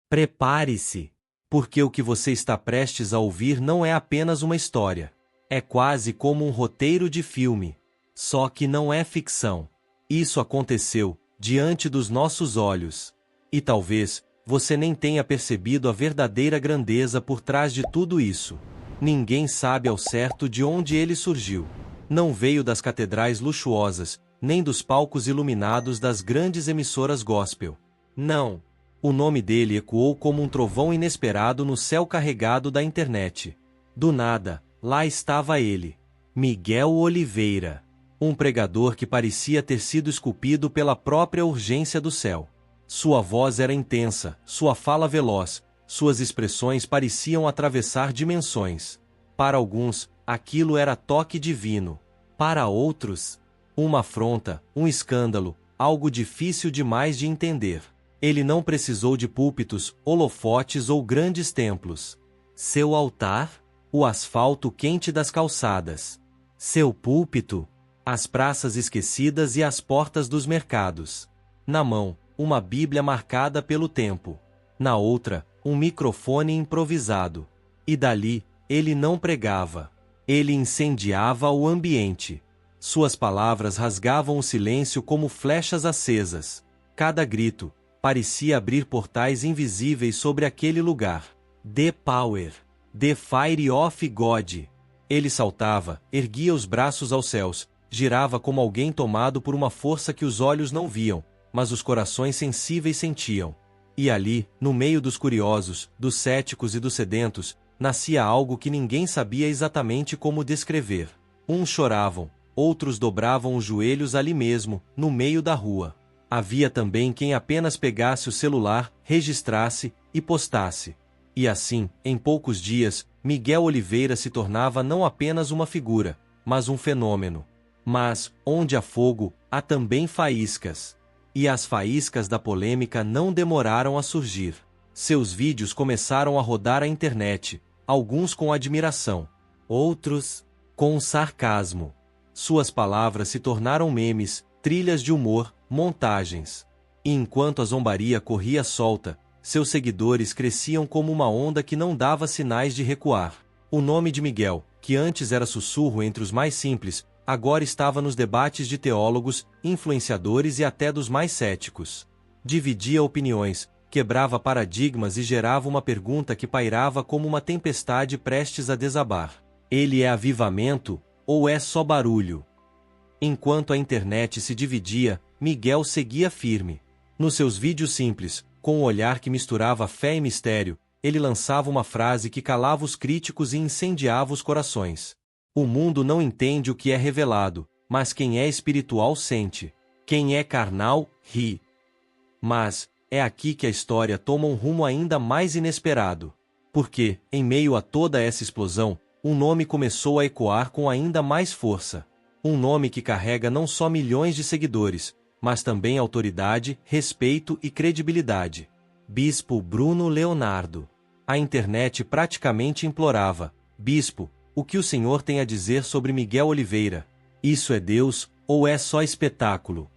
Prepare-se, porque o que você está prestes a ouvir não é apenas uma história. É quase como um roteiro de filme. Só que não é ficção. Isso aconteceu, diante dos nossos olhos. E talvez, você nem tenha percebido a verdadeira grandeza por trás de tudo isso. Ninguém sabe ao certo de onde ele surgiu. Não veio das catedrais luxuosas, nem dos palcos iluminados das grandes emissoras gospel. Não. O nome dele ecoou como um trovão inesperado no céu carregado da internet. Do nada, lá estava ele. Miguel Oliveira. Um pregador que parecia ter sido esculpido pela própria urgência do céu. Sua voz era intensa, sua fala veloz, suas expressões pareciam atravessar dimensões. Para alguns, aquilo era toque divino. Para outros, uma afronta, um escândalo, algo difícil demais de entender. Ele não precisou de púlpitos, holofotes ou grandes templos. Seu altar? O asfalto quente das calçadas. Seu púlpito? As praças esquecidas e as portas dos mercados. Na mão, uma Bíblia marcada pelo tempo. Na outra, um microfone improvisado. E dali, ele não pregava. Ele incendiava o ambiente. Suas palavras rasgavam o silêncio como flechas acesas. Cada grito parecia abrir portais invisíveis sobre aquele lugar. The Power. The Fire of God. Ele saltava, erguia os braços aos céus, girava como alguém tomado por uma força que os olhos não viam, mas os corações sensíveis sentiam. E ali, no meio dos curiosos, dos céticos e dos sedentos, nascia algo que ninguém sabia exatamente como descrever. Uns choravam, outros dobravam os joelhos ali mesmo, no meio da rua. Havia também quem apenas pegasse o celular, registrasse e postasse. E assim, em poucos dias, Miguel Oliveira se tornava não apenas uma figura, mas um fenômeno. Mas, onde há fogo, há também faíscas. E as faíscas da polêmica não demoraram a surgir. Seus vídeos começaram a rodar a internet, alguns com admiração, outros com sarcasmo. Suas palavras se tornaram memes, trilhas de humor, montagens. E enquanto a zombaria corria solta, seus seguidores cresciam como uma onda que não dava sinais de recuar. O nome de Miguel, que antes era sussurro entre os mais simples, agora estava nos debates de teólogos, influenciadores e até dos mais céticos. Dividia opiniões, quebrava paradigmas e gerava uma pergunta que pairava como uma tempestade prestes a desabar. Ele é avivamento, ou é só barulho? Enquanto a internet se dividia, Miguel seguia firme. Nos seus vídeos simples, com um olhar que misturava fé e mistério, ele lançava uma frase que calava os críticos e incendiava os corações. O mundo não entende o que é revelado, mas quem é espiritual sente. Quem é carnal, ri. Mas, é aqui que a história toma um rumo ainda mais inesperado. Porque, em meio a toda essa explosão, um nome começou a ecoar com ainda mais força. Um nome que carrega não só milhões de seguidores, mas também autoridade, respeito e credibilidade. Bispo Bruno Leonardo. A internet praticamente implorava: Bispo, o que o senhor tem a dizer sobre Miguel Oliveira? Isso é Deus, ou é só espetáculo?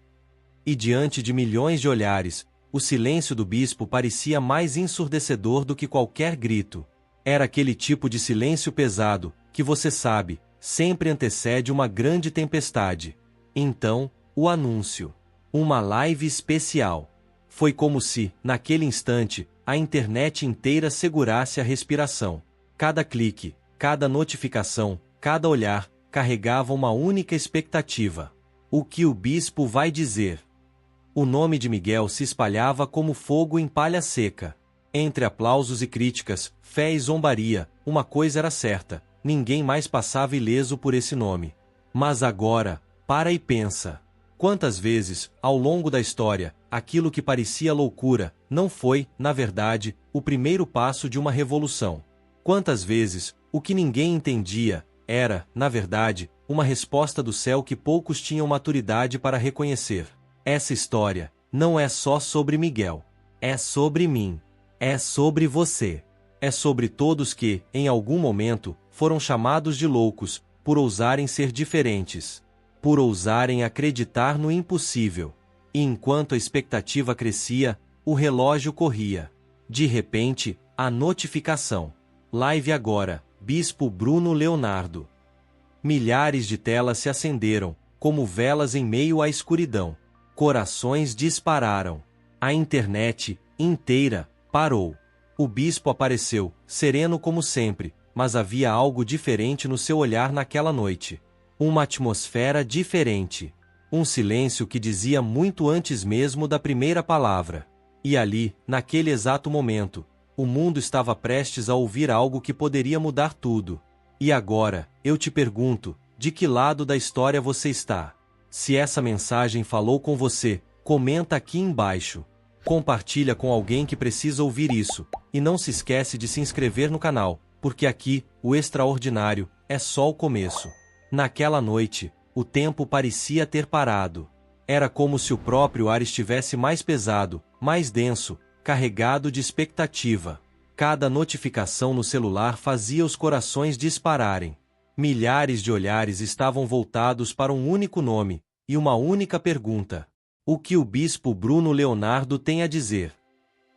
E diante de milhões de olhares, o silêncio do bispo parecia mais ensurdecedor do que qualquer grito. Era aquele tipo de silêncio pesado, que você sabe, sempre antecede uma grande tempestade. Então, o anúncio. Uma live especial. Foi como se, naquele instante, a internet inteira segurasse a respiração. Cada clique, cada notificação, cada olhar, carregava uma única expectativa. O que o bispo vai dizer? O nome de Miguel se espalhava como fogo em palha seca. Entre aplausos e críticas, fé e zombaria, uma coisa era certa: ninguém mais passava ileso por esse nome. Mas agora, para e pensa. Quantas vezes, ao longo da história, aquilo que parecia loucura, não foi, na verdade, o primeiro passo de uma revolução? Quantas vezes, o que ninguém entendia, era, na verdade, uma resposta do céu que poucos tinham maturidade para reconhecer? Essa história não é só sobre Miguel. É sobre mim. É sobre você. É sobre todos que, em algum momento, foram chamados de loucos, por ousarem ser diferentes. Por ousarem acreditar no impossível. E enquanto a expectativa crescia, o relógio corria. De repente, a notificação. Live agora, Bispo Bruno Leonardo. Milhares de telas se acenderam, como velas em meio à escuridão. Corações dispararam. A internet inteira parou. O bispo apareceu, sereno como sempre, mas havia algo diferente no seu olhar naquela noite. Uma atmosfera diferente. Um silêncio que dizia muito antes mesmo da primeira palavra. E ali, naquele exato momento, o mundo estava prestes a ouvir algo que poderia mudar tudo. E agora, eu te pergunto, de que lado da história você está? Se essa mensagem falou com você, comenta aqui embaixo. Compartilha com alguém que precisa ouvir isso, e não se esquece de se inscrever no canal, porque aqui, o extraordinário, é só o começo. Naquela noite, o tempo parecia ter parado. Era como se o próprio ar estivesse mais pesado, mais denso, carregado de expectativa. Cada notificação no celular fazia os corações dispararem. Milhares de olhares estavam voltados para um único nome, e uma única pergunta. O que o bispo Bruno Leonardo tem a dizer?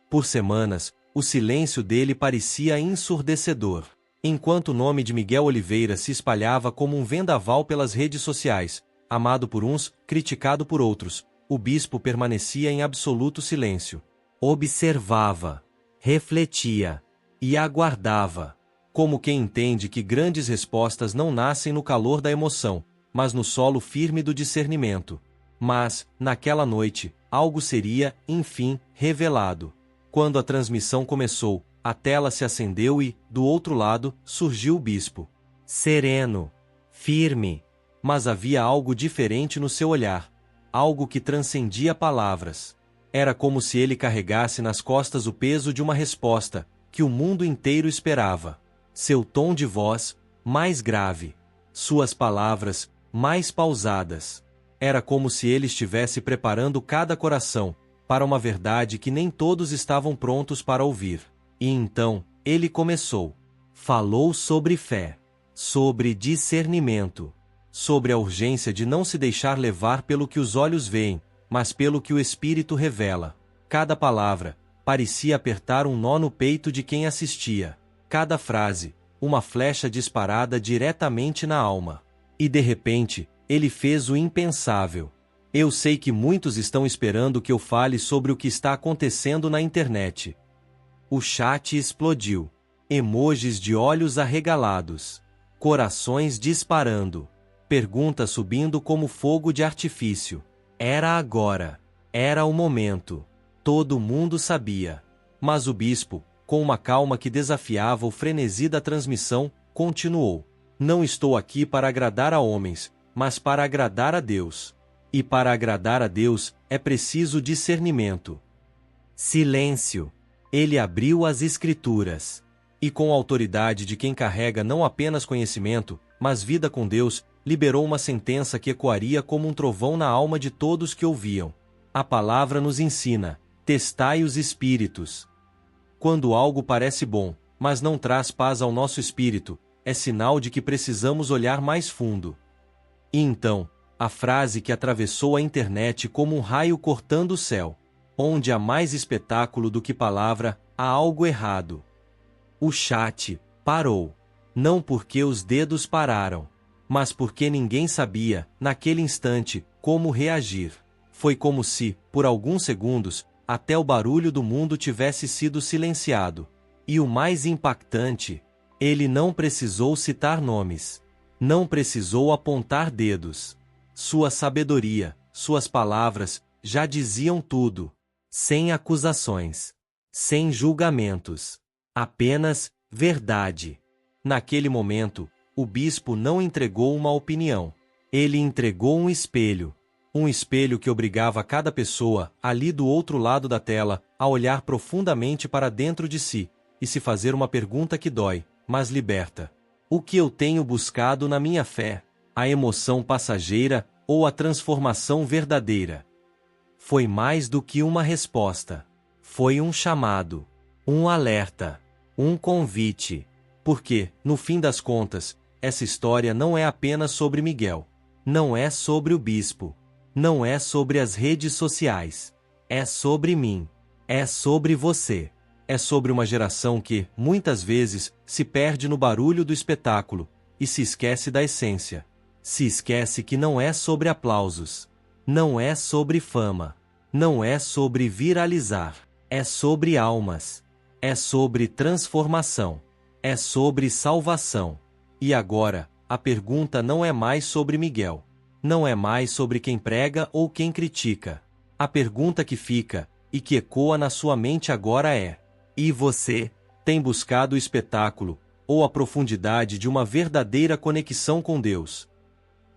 Por semanas, o silêncio dele parecia ensurdecedor. Enquanto o nome de Miguel Oliveira se espalhava como um vendaval pelas redes sociais, amado por uns, criticado por outros, o bispo permanecia em absoluto silêncio. Observava, refletia e aguardava, como quem entende que grandes respostas não nascem no calor da emoção, mas no solo firme do discernimento. Mas, naquela noite, algo seria, enfim, revelado. Quando a transmissão começou, a tela se acendeu e, do outro lado, surgiu o bispo. Sereno, firme, mas havia algo diferente no seu olhar, algo que transcendia palavras. Era como se ele carregasse nas costas o peso de uma resposta, que o mundo inteiro esperava. Seu tom de voz, mais grave. Suas palavras, mais pausadas. Era como se ele estivesse preparando cada coração, para uma verdade que nem todos estavam prontos para ouvir. E então, ele começou. Falou sobre fé, sobre discernimento, sobre a urgência de não se deixar levar pelo que os olhos veem, mas pelo que o Espírito revela. Cada palavra parecia apertar um nó no peito de quem assistia. Cada frase, uma flecha disparada diretamente na alma. E de repente, ele fez o impensável. Eu sei que muitos estão esperando que eu fale sobre o que está acontecendo na internet. O chat explodiu. Emojis de olhos arregalados. Corações disparando. Perguntas subindo como fogo de artifício. Era agora. Era o momento. Todo mundo sabia. Mas o bispo, com uma calma que desafiava o frenesi da transmissão, continuou. Não estou aqui para agradar a homens, mas para agradar a Deus. E para agradar a Deus, é preciso discernimento. Silêncio. Ele abriu as Escrituras. E com a autoridade de quem carrega não apenas conhecimento, mas vida com Deus, liberou uma sentença que ecoaria como um trovão na alma de todos que ouviam. A palavra nos ensina: testai os espíritos. Quando algo parece bom, mas não traz paz ao nosso espírito, é sinal de que precisamos olhar mais fundo. E então, a frase que atravessou a internet como um raio cortando o céu. Onde há mais espetáculo do que palavra, há algo errado. O chat parou. Não porque os dedos pararam, mas porque ninguém sabia, naquele instante, como reagir. Foi como se, por alguns segundos, até o barulho do mundo tivesse sido silenciado. E o mais impactante, ele não precisou citar nomes. Não precisou apontar dedos. Sua sabedoria, suas palavras, já diziam tudo. Sem acusações. Sem julgamentos. Apenas verdade. Naquele momento, o bispo não entregou uma opinião. Ele entregou um espelho. Um espelho que obrigava cada pessoa, ali do outro lado da tela, a olhar profundamente para dentro de si, e se fazer uma pergunta que dói, mas liberta. O que eu tenho buscado na minha fé? A emoção passageira ou a transformação verdadeira? Foi mais do que uma resposta. Foi um chamado, um alerta, um convite. Porque, no fim das contas, essa história não é apenas sobre Miguel. Não é sobre o bispo. Não é sobre as redes sociais. É sobre mim. É sobre você. É sobre uma geração que, muitas vezes, se perde no barulho do espetáculo e se esquece da essência. Se esquece que não é sobre aplausos, não é sobre fama, não é sobre viralizar, é sobre almas, é sobre transformação, é sobre salvação. E agora, a pergunta não é mais sobre Miguel. Não é mais sobre quem prega ou quem critica. A pergunta que fica, e que ecoa na sua mente agora é: e você, tem buscado o espetáculo, ou a profundidade de uma verdadeira conexão com Deus?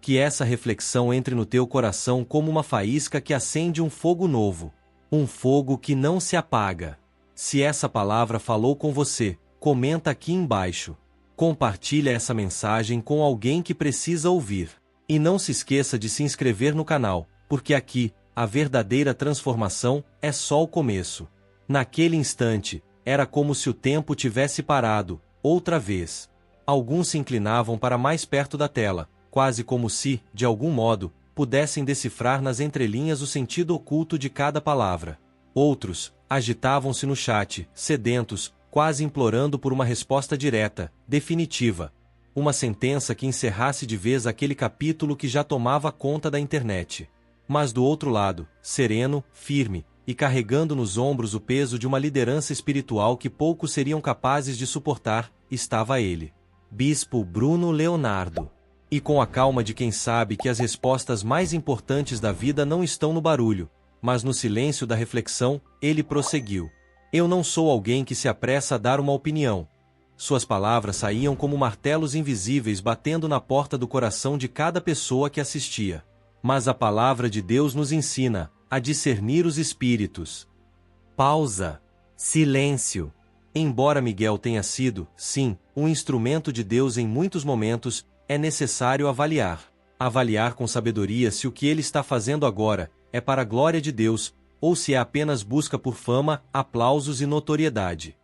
Que essa reflexão entre no teu coração como uma faísca que acende um fogo novo. Um fogo que não se apaga. Se essa palavra falou com você, comenta aqui embaixo. Compartilha essa mensagem com alguém que precisa ouvir. E não se esqueça de se inscrever no canal, porque aqui, a verdadeira transformação é só o começo. Naquele instante, era como se o tempo tivesse parado, outra vez. Alguns se inclinavam para mais perto da tela, quase como se, de algum modo, pudessem decifrar nas entrelinhas o sentido oculto de cada palavra. Outros, agitavam-se no chat, sedentos, quase implorando por uma resposta direta, definitiva. Uma sentença que encerrasse de vez aquele capítulo que já tomava conta da internet. Mas do outro lado, sereno, firme, e carregando nos ombros o peso de uma liderança espiritual que poucos seriam capazes de suportar, estava ele. Bispo Bruno Leonardo. E com a calma de quem sabe que as respostas mais importantes da vida não estão no barulho, mas no silêncio da reflexão, ele prosseguiu. Eu não sou alguém que se apressa a dar uma opinião. Suas palavras saíam como martelos invisíveis batendo na porta do coração de cada pessoa que assistia. Mas a palavra de Deus nos ensina a discernir os espíritos. Pausa. Silêncio. Embora Miguel tenha sido, sim, um instrumento de Deus em muitos momentos, é necessário avaliar. Avaliar com sabedoria se o que ele está fazendo agora é para a glória de Deus, ou se é apenas busca por fama, aplausos e notoriedade.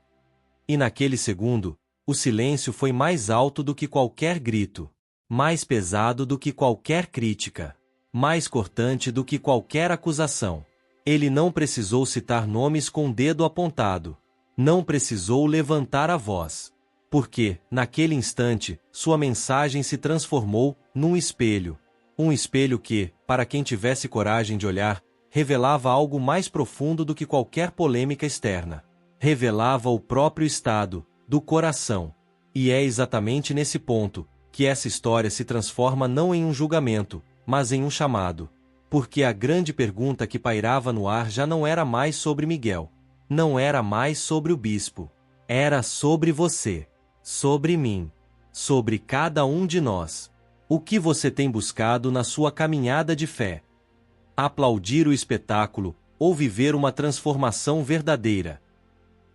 E naquele segundo, o silêncio foi mais alto do que qualquer grito, mais pesado do que qualquer crítica, mais cortante do que qualquer acusação. Ele não precisou citar nomes com o dedo apontado. Não precisou levantar a voz. Porque, naquele instante, sua mensagem se transformou num espelho. Um espelho que, para quem tivesse coragem de olhar, revelava algo mais profundo do que qualquer polêmica externa. Revelava o próprio estado do coração. E é exatamente nesse ponto que essa história se transforma não em um julgamento, mas em um chamado. Porque a grande pergunta que pairava no ar já não era mais sobre Miguel. Não era mais sobre o bispo. Era sobre você. Sobre mim. Sobre cada um de nós. O que você tem buscado na sua caminhada de fé? Aplaudir o espetáculo, ou viver uma transformação verdadeira?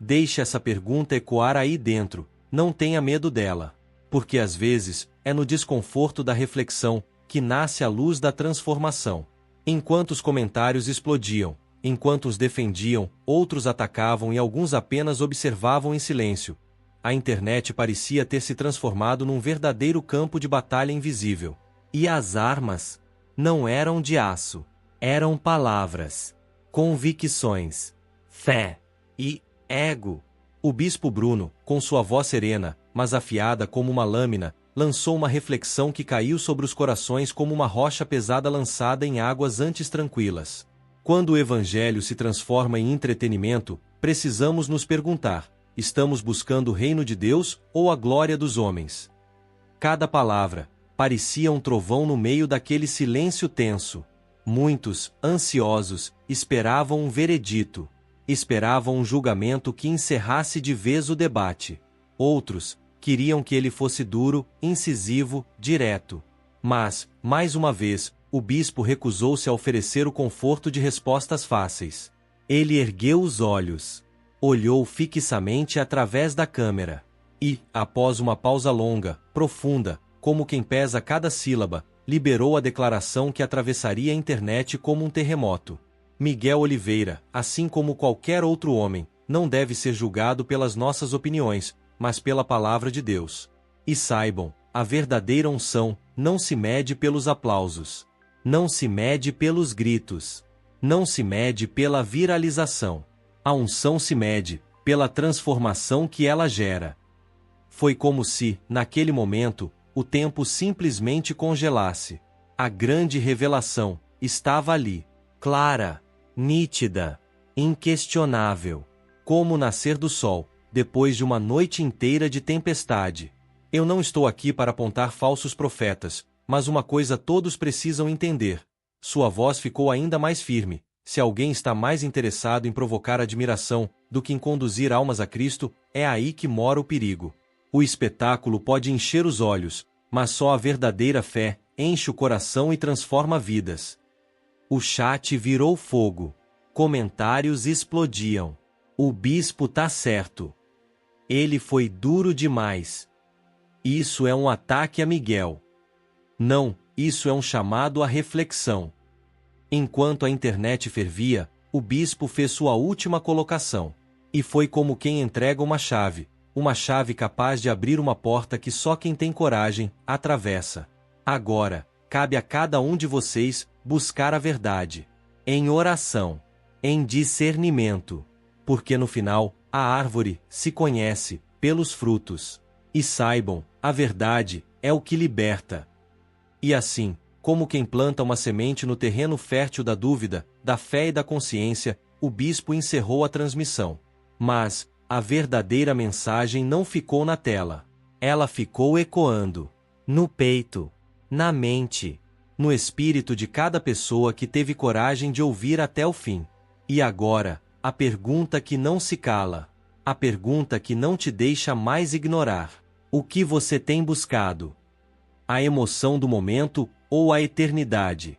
Deixe essa pergunta ecoar aí dentro, não tenha medo dela. Porque às vezes, é no desconforto da reflexão, que nasce a luz da transformação. Enquanto os comentários explodiam, enquanto os defendiam, outros atacavam e alguns apenas observavam em silêncio. A internet parecia ter se transformado num verdadeiro campo de batalha invisível. E as armas não eram de aço, eram palavras, convicções, fé e ego. O bispo Bruno, com sua voz serena, mas afiada como uma lâmina, lançou uma reflexão que caiu sobre os corações como uma rocha pesada lançada em águas antes tranquilas. Quando o evangelho se transforma em entretenimento, precisamos nos perguntar: estamos buscando o reino de Deus ou a glória dos homens? Cada palavra parecia um trovão no meio daquele silêncio tenso. Muitos, ansiosos, esperavam um veredito. Esperavam um julgamento que encerrasse de vez o debate. Outros queriam que ele fosse duro, incisivo, direto. Mas, mais uma vez, o bispo recusou-se a oferecer o conforto de respostas fáceis. Ele ergueu os olhos. Olhou fixamente através da câmera. E, após uma pausa longa, profunda, como quem pesa cada sílaba, liberou a declaração que atravessaria a internet como um terremoto. Miguel Oliveira, assim como qualquer outro homem, não deve ser julgado pelas nossas opiniões, mas pela palavra de Deus. E saibam, a verdadeira unção não se mede pelos aplausos. Não se mede pelos gritos. Não se mede pela viralização. A unção se mede pela transformação que ela gera. Foi como se, naquele momento, o tempo simplesmente congelasse. A grande revelação estava ali, clara, nítida, inquestionável, como o nascer do sol, depois de uma noite inteira de tempestade. Eu não estou aqui para apontar falsos profetas, mas uma coisa todos precisam entender. Sua voz ficou ainda mais firme. Se alguém está mais interessado em provocar admiração do que em conduzir almas a Cristo, é aí que mora o perigo. O espetáculo pode encher os olhos, mas só a verdadeira fé enche o coração e transforma vidas. O chat virou fogo. Comentários explodiam. O bispo tá certo. Ele foi duro demais. Isso é um ataque a Miguel. Não, isso é um chamado à reflexão. Enquanto a internet fervia, o bispo fez sua última colocação. E foi como quem entrega uma chave capaz de abrir uma porta que só quem tem coragem atravessa. Agora, cabe a cada um de vocês buscar a verdade. Em oração. Em discernimento. Porque no final, a árvore se conhece pelos frutos. E saibam, a verdade é o que liberta. E assim, como quem planta uma semente no terreno fértil da dúvida, da fé e da consciência, o bispo encerrou a transmissão. Mas, a verdadeira mensagem não ficou na tela. Ela ficou ecoando. No peito. Na mente. No espírito de cada pessoa que teve coragem de ouvir até o fim. E agora, a pergunta que não se cala. A pergunta que não te deixa mais ignorar. O que você tem buscado? A emoção do momento ou a eternidade?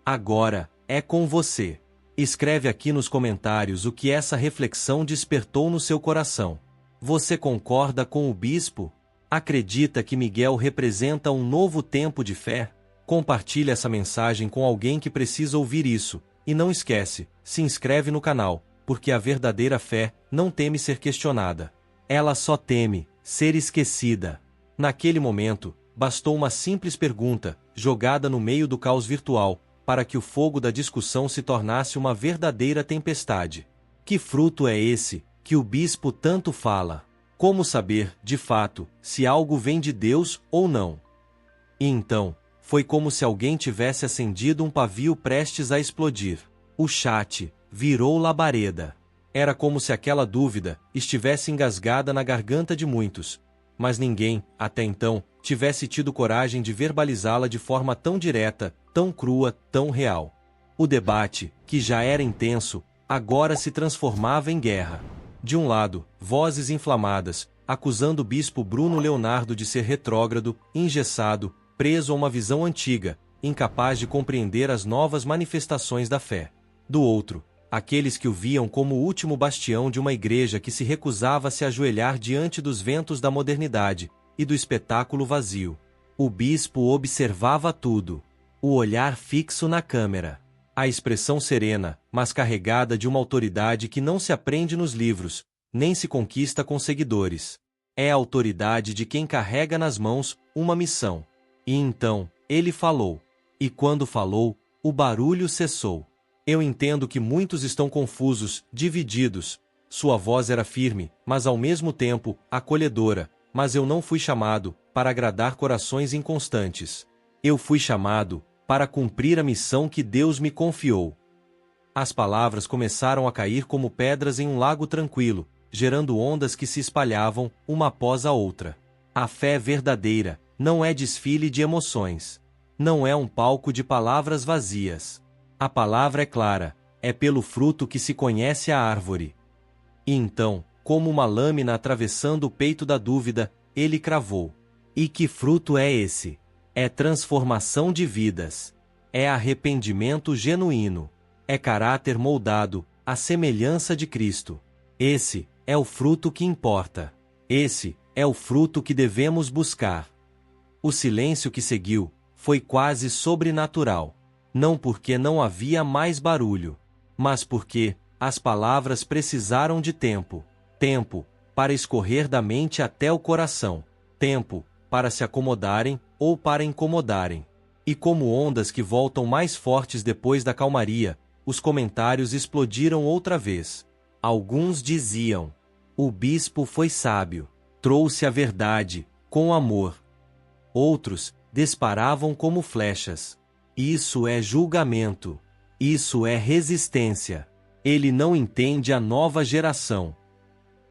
Agora, é com você. Escreve aqui nos comentários o que essa reflexão despertou no seu coração. Você concorda com o bispo? Acredita que Miguel representa um novo tempo de fé? Compartilhe essa mensagem com alguém que precisa ouvir isso. E não esquece, se inscreve no canal, porque a verdadeira fé não teme ser questionada. Ela só teme ser esquecida. Naquele momento, bastou uma simples pergunta, jogada no meio do caos virtual, para que o fogo da discussão se tornasse uma verdadeira tempestade. Que fruto é esse, que o bispo tanto fala? Como saber, de fato, se algo vem de Deus ou não? E então, foi como se alguém tivesse acendido um pavio prestes a explodir. O chat virou labareda. Era como se aquela dúvida estivesse engasgada na garganta de muitos, mas ninguém, até então, tivesse tido coragem de verbalizá-la de forma tão direta, tão crua, tão real. O debate, que já era intenso, agora se transformava em guerra. De um lado, vozes inflamadas, acusando o bispo Bruno Leonardo de ser retrógrado, engessado, preso a uma visão antiga, incapaz de compreender as novas manifestações da fé. Do outro, aqueles que o viam como o último bastião de uma igreja que se recusava a se ajoelhar diante dos ventos da modernidade e do espetáculo vazio. O bispo observava tudo, o olhar fixo na câmera, a expressão serena, mas carregada de uma autoridade que não se aprende nos livros, nem se conquista com seguidores. É a autoridade de quem carrega nas mãos uma missão. E então, ele falou. E quando falou, o barulho cessou. Eu entendo que muitos estão confusos, divididos. Sua voz era firme, mas ao mesmo tempo, acolhedora. Mas eu não fui chamado para agradar corações inconstantes. Eu fui chamado para cumprir a missão que Deus me confiou. As palavras começaram a cair como pedras em um lago tranquilo, gerando ondas que se espalhavam, uma após a outra. A fé verdadeira não é desfile de emoções. Não é um palco de palavras vazias. A palavra é clara, é pelo fruto que se conhece a árvore. E então, como uma lâmina atravessando o peito da dúvida, ele cravou. E que fruto é esse? É transformação de vidas. É arrependimento genuíno. É caráter moldado, à semelhança de Cristo. Esse é o fruto que importa. Esse é o fruto que devemos buscar. O silêncio que seguiu foi quase sobrenatural. Não porque não havia mais barulho, mas porque as palavras precisaram de tempo. Tempo para escorrer da mente até o coração. Tempo para se acomodarem ou para incomodarem. E como ondas que voltam mais fortes depois da calmaria, os comentários explodiram outra vez. Alguns diziam: O bispo foi sábio. Trouxe a verdade, com amor. Outros disparavam como flechas. Isso é julgamento. Isso é resistência. Ele não entende a nova geração.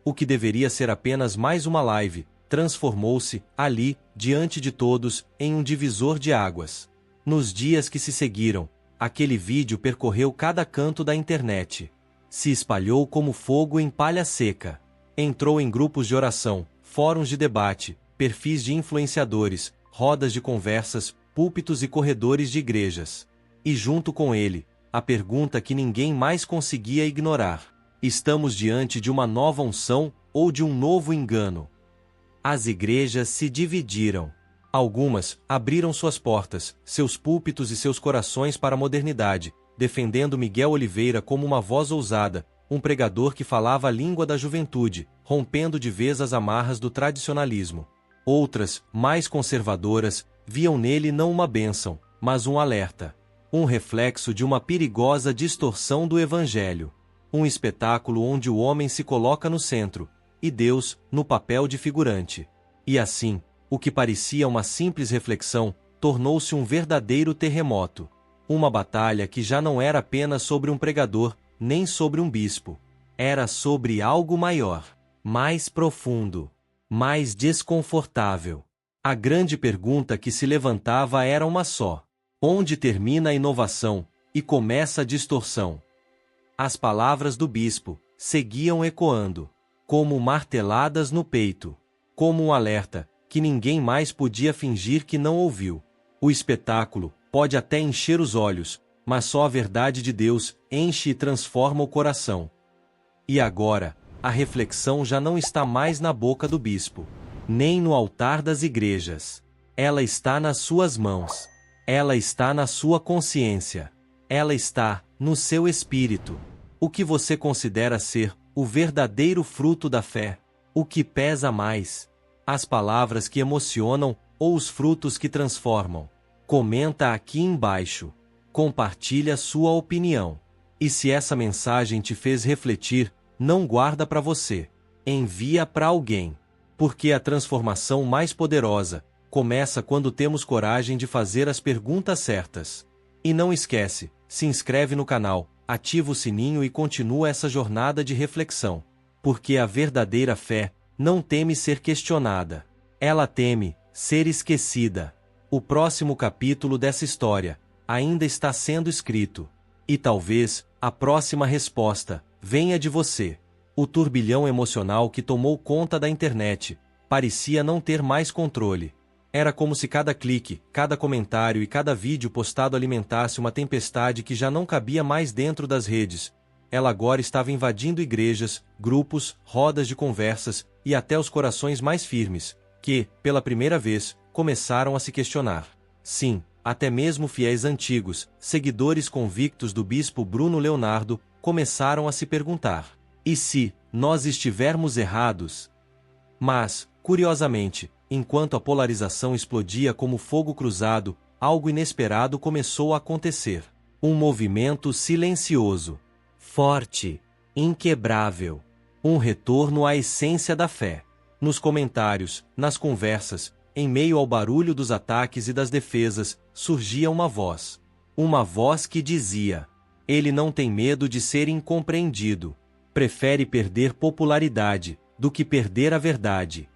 O que deveria ser apenas mais uma live, transformou-se, ali, diante de todos, em um divisor de águas. Nos dias que se seguiram, aquele vídeo percorreu cada canto da internet. Se espalhou como fogo em palha seca. Entrou em grupos de oração, fóruns de debate, perfis de influenciadores, rodas de conversas, púlpitos e corredores de igrejas. E junto com ele, a pergunta que ninguém mais conseguia ignorar: estamos diante de uma nova unção ou de um novo engano? As igrejas se dividiram. Algumas abriram suas portas, seus púlpitos e seus corações para a modernidade, defendendo Miguel Oliveira como uma voz ousada, um pregador que falava a língua da juventude, rompendo de vez as amarras do tradicionalismo. Outras, mais conservadoras, viam nele não uma bênção, mas um alerta. Um reflexo de uma perigosa distorção do Evangelho. Um espetáculo onde o homem se coloca no centro, e Deus, no papel de figurante. E assim, o que parecia uma simples reflexão, tornou-se um verdadeiro terremoto. Uma batalha que já não era apenas sobre um pregador, nem sobre um bispo. Era sobre algo maior, mais profundo, mais desconfortável. A grande pergunta que se levantava era uma só: onde termina a inovação e começa a distorção? As palavras do bispo seguiam ecoando, como marteladas no peito, como um alerta que ninguém mais podia fingir que não ouviu. O espetáculo pode até encher os olhos, mas só a verdade de Deus enche e transforma o coração. E agora, a reflexão já não está mais na boca do bispo, nem no altar das igrejas. Ela está nas suas mãos. Ela está na sua consciência. Ela está no seu espírito. O que você considera ser o verdadeiro fruto da fé? O que pesa mais? As palavras que emocionam ou os frutos que transformam? Comenta aqui embaixo. Compartilha sua opinião. E se essa mensagem te fez refletir, não guarda para você. Envia para alguém. Porque a transformação mais poderosa começa quando temos coragem de fazer as perguntas certas. E não esquece, se inscreve no canal, ativa o sininho e continua essa jornada de reflexão. Porque a verdadeira fé não teme ser questionada. Ela teme ser esquecida. O próximo capítulo dessa história ainda está sendo escrito. E talvez a próxima resposta venha de você. O turbilhão emocional que tomou conta da internet parecia não ter mais controle. Era como se cada clique, cada comentário e cada vídeo postado alimentasse uma tempestade que já não cabia mais dentro das redes. Ela agora estava invadindo igrejas, grupos, rodas de conversas e até os corações mais firmes, que, pela primeira vez, começaram a se questionar. Sim, até mesmo fiéis antigos, seguidores convictos do bispo Bruno Leonardo, começaram a se perguntar: e se nós estivermos errados? Mas, curiosamente, enquanto a polarização explodia como fogo cruzado, algo inesperado começou a acontecer. Um movimento silencioso, forte, inquebrável. Um retorno à essência da fé. Nos comentários, nas conversas, em meio ao barulho dos ataques e das defesas, surgia uma voz. Uma voz que dizia: ele não tem medo de ser incompreendido. Prefere perder popularidade do que perder a verdade.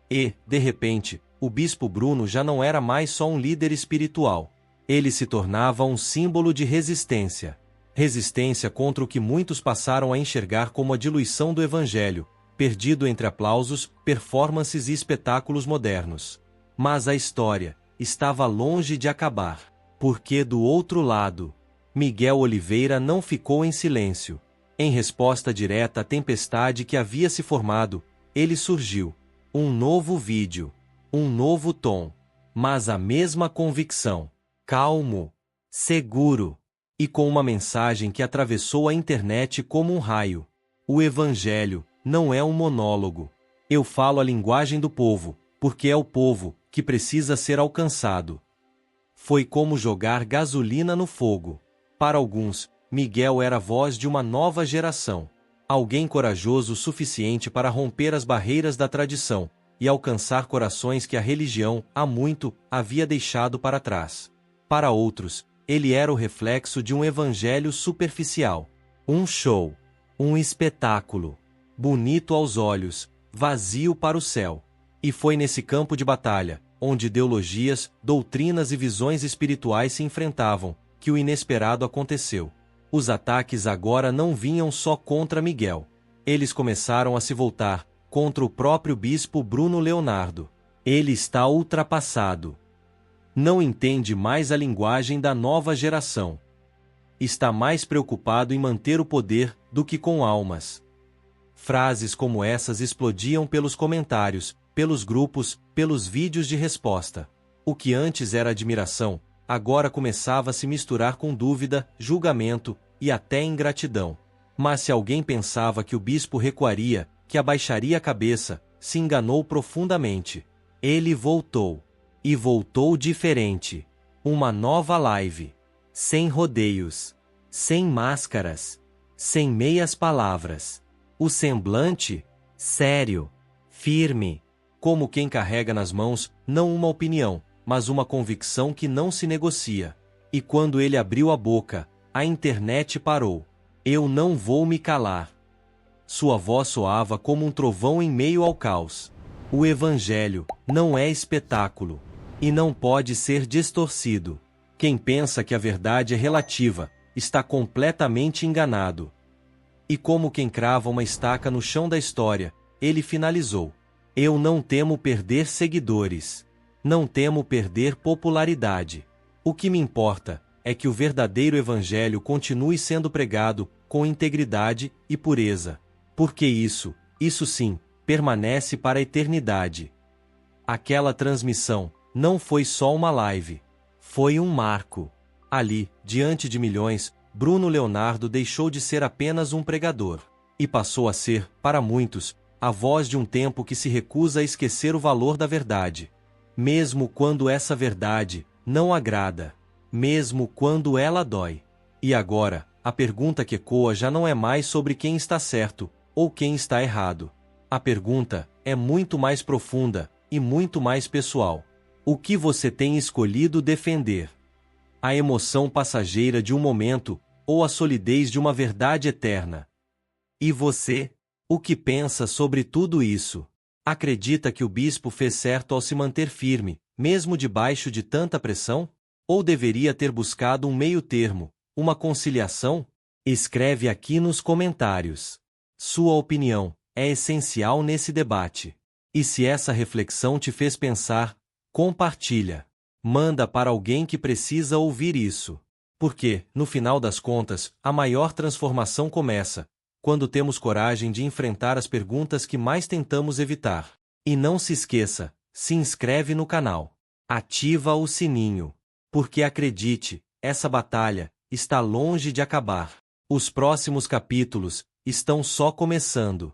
E, de repente, o bispo Bruno já não era mais só um líder espiritual. Ele se tornava um símbolo de resistência. Resistência contra o que muitos passaram a enxergar como a diluição do evangelho, perdido entre aplausos, performances e espetáculos modernos. Mas a história estava longe de acabar. Porque do outro lado, Miguel Oliveira não ficou em silêncio. Em resposta direta à tempestade que havia se formado, ele surgiu. Um novo vídeo, um novo tom, mas a mesma convicção. Calmo, seguro, e com uma mensagem que atravessou a internet como um raio. O Evangelho não é um monólogo. Eu falo a linguagem do povo, porque é o povo que precisa ser alcançado. Foi como jogar gasolina no fogo. Para alguns, Miguel era a voz de uma nova geração. Alguém corajoso o suficiente para romper as barreiras da tradição e alcançar corações que a religião, há muito, havia deixado para trás. Para outros, ele era o reflexo de um evangelho superficial. Um show. Um espetáculo. Bonito aos olhos, vazio para o céu. E foi nesse campo de batalha, onde ideologias, doutrinas e visões espirituais se enfrentavam, que o inesperado aconteceu. Os ataques agora não vinham só contra Miguel. Eles começaram a se voltar contra o próprio bispo Bruno Leonardo. Ele está ultrapassado. Não entende mais a linguagem da nova geração. Está mais preocupado em manter o poder do que com almas. Frases como essas explodiam pelos comentários, pelos grupos, pelos vídeos de resposta. O que antes era admiração, agora começava a se misturar com dúvida, julgamento e até ingratidão. Mas se alguém pensava que o bispo recuaria, que abaixaria a cabeça, se enganou profundamente. Ele voltou. E voltou diferente. Uma nova live. Sem rodeios. Sem máscaras. Sem meias palavras. O semblante, sério, firme, como quem carrega nas mãos, não uma opinião, mas uma convicção que não se negocia. E quando ele abriu a boca, a internet parou. Eu não vou me calar. Sua voz soava como um trovão em meio ao caos. O Evangelho não é espetáculo. E não pode ser distorcido. Quem pensa que a verdade é relativa, está completamente enganado. E como quem crava uma estaca no chão da história, ele finalizou. Eu não temo perder seguidores. Não temo perder popularidade. O que me importa é que o verdadeiro Evangelho continue sendo pregado com integridade e pureza. Porque isso sim, permanece para a eternidade. Aquela transmissão não foi só uma live. Foi um marco. Ali, diante de milhões, Bruno Leonardo deixou de ser apenas um pregador. E passou a ser, para muitos, a voz de um tempo que se recusa a esquecer o valor da verdade. Mesmo quando essa verdade não agrada. Mesmo quando ela dói. E agora, a pergunta que ecoa já não é mais sobre quem está certo ou quem está errado. A pergunta é muito mais profunda e muito mais pessoal. O que você tem escolhido defender? A emoção passageira de um momento ou a solidez de uma verdade eterna? E você? O que pensa sobre tudo isso? Acredita que o bispo fez certo ao se manter firme, mesmo debaixo de tanta pressão? Ou deveria ter buscado um meio-termo, uma conciliação? Escreve aqui nos comentários. Sua opinião é essencial nesse debate. E se essa reflexão te fez pensar, compartilha. Manda para alguém que precisa ouvir isso. Porque, no final das contas, a maior transformação começa quando temos coragem de enfrentar as perguntas que mais tentamos evitar. E não se esqueça, se inscreve no canal. Ativa o sininho. Porque acredite, essa batalha está longe de acabar. Os próximos capítulos estão só começando.